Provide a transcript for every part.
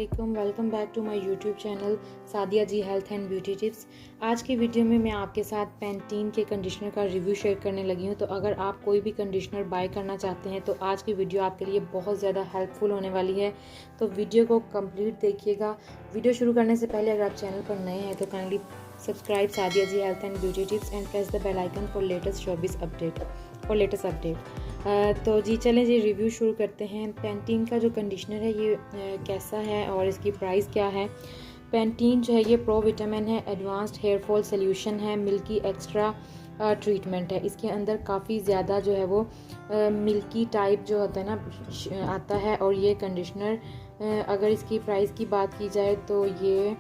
अस्सलामुअलैकुम, welcome back to my YouTube channel Sadia ji health and beauty tips. आज की video में मैं आपके साथ पैंटीन के कंडीशनर का रिव्यू शेयर करने लगी हूं। तो अगर आप कोई भी कंडीशनर बाय करना चाहते हैं तो आज की वीडियो आपके लिए बहुत ज़्यादा हेल्पफुल होने वाली है, तो वीडियो को कंप्लीट देखिएगा। वीडियो शुरू करने से पहले अगर आप चैनल पर नए हैं तो kindly subscribe Sadia ji health and beauty tips and press the bell icon for latest update. तो जी चलें जी रिव्यू शुरू करते हैं। पैंटीन का जो कंडीशनर है ये कैसा है और इसकी प्राइस क्या है। पैंटीन जो है ये प्रो विटामिन है, एडवांस्ड हेयर फॉल सोल्यूशन है, मिल्की एक्स्ट्रा ट्रीटमेंट है। इसके अंदर काफ़ी ज़्यादा जो है वो मिल्की टाइप जो होता है ना आता है। और ये कंडीशनर अगर इसकी प्राइस की बात की जाए तो ये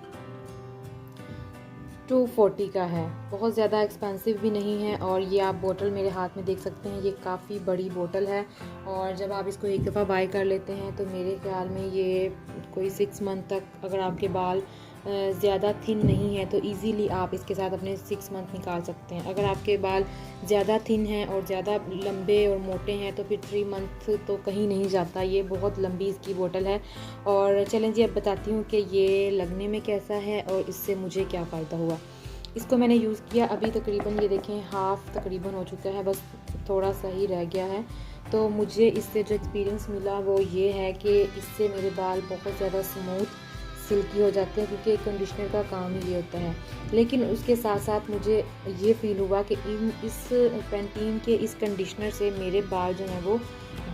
240 का है, बहुत ज़्यादा एक्सपेंसिव भी नहीं है। और ये आप बोतल मेरे हाथ में देख सकते हैं, ये काफ़ी बड़ी बोतल है। और जब आप इसको एक दफ़ा बाय कर लेते हैं तो मेरे ख्याल में ये कोई 6 मंथ तक, अगर आपके बाल ज़्यादा थिन नहीं है तो इजीली आप इसके साथ अपने 6 मंथ निकाल सकते हैं। अगर आपके बाल ज़्यादा थिन हैं और ज़्यादा लंबे और मोटे हैं तो फिर 3 मंथ तो कहीं नहीं जाता। ये बहुत लंबी इसकी बोतल है। और चलें जी अब बताती हूँ कि ये लगने में कैसा है और इससे मुझे क्या फ़ायदा हुआ। इसको मैंने यूज़ किया, अभी तकरीबन ये देखें हाफ़ तकरीबन हो चुका है, बस थोड़ा सा ही रह गया है। तो मुझे इससे जो एक्सपीरियंस मिला वो ये है कि इससे मेरे बाल बहुत ज़्यादा स्मूथ सिल्की हो जाते हैं, क्योंकि कंडीशनर का काम ही ये होता है। लेकिन उसके साथ साथ मुझे ये फ़ील हुआ कि इस पैंटीन के इस कंडीशनर से मेरे बाल जो हैं वो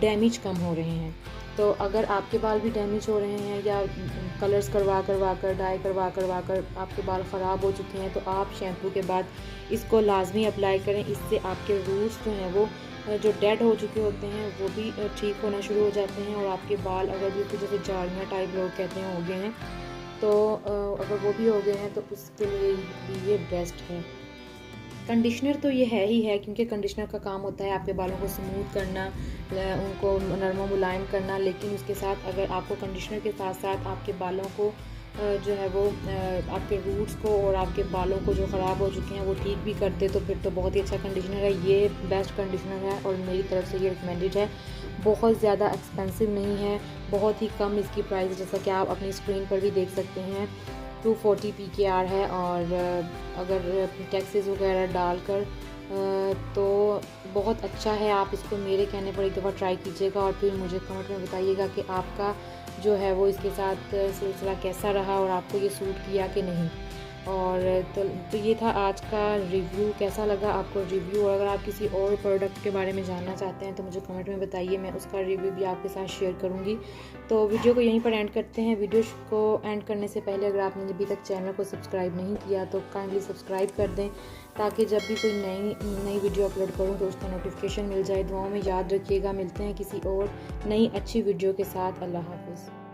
डैमेज कम हो रहे हैं। तो अगर आपके बाल भी डैमेज हो रहे हैं या कलर्स करवा कर डाई करवा कर आपके बाल ख़राब हो चुके हैं तो आप शैम्पू के बाद इसको लाजमी अप्लाई करें। इससे आपके रूट्स जो हैं वो जो डेड हो चुके होते हैं वो भी ठीक होना शुरू हो जाते हैं। और आपके बाल अगर भी जैसे झाड़ियाँ टाइप लोग कहते हैं हो गए हैं तो अगर वो भी हो गए हैं तो उसके लिए भी ये बेस्ट है। कंडीशनर तो ये है ही है, क्योंकि कंडीशनर का काम होता है आपके बालों को स्मूथ करना, उनको नरम मुलायम करना। लेकिन उसके साथ अगर आपको कंडीशनर के साथ साथ आपके बालों को जो है वो आपके रूट्स को और आपके बालों को जो ख़राब हो चुके हैं वो ठीक भी करते तो फिर तो बहुत ही अच्छा कंडीशनर है। ये बेस्ट कंडीशनर है और मेरी तरफ से ये रिकमेंडेड है। बहुत ज़्यादा एक्सपेंसिव नहीं है, बहुत ही कम इसकी प्राइस, जैसा कि आप अपनी स्क्रीन पर भी देख सकते हैं 240 PKR है। और अगर टैक्सेस वगैरह डालकर तो बहुत अच्छा है। आप इसको मेरे कहने पर एक दफ़ा ट्राई कीजिएगा और फिर मुझे कमेंट में बताइएगा कि आपका जो है वो इसके साथ सिलसिला कैसा रहा और आपको ये सूट किया कि नहीं। और तो ये था आज का रिव्यू। कैसा लगा आपको रिव्यू, और अगर आप किसी और प्रोडक्ट के बारे में जानना चाहते हैं तो मुझे कमेंट में बताइए, मैं उसका रिव्यू भी आपके साथ शेयर करूँगी। तो वीडियो को यहीं पर एंड करते हैं। वीडियो को एंड करने से पहले अगर आपने अभी तक चैनल को सब्सक्राइब नहीं किया तो काइंडली सब्सक्राइब कर दें, ताकि जब भी कोई नई वीडियो अपलोड करूँ तो उसका नोटिफिकेशन मिल जाए। दुआओं में याद रखिएगा, मिलते हैं किसी और नई अच्छी वीडियो के साथ। अल्लाह हाफ़िज़।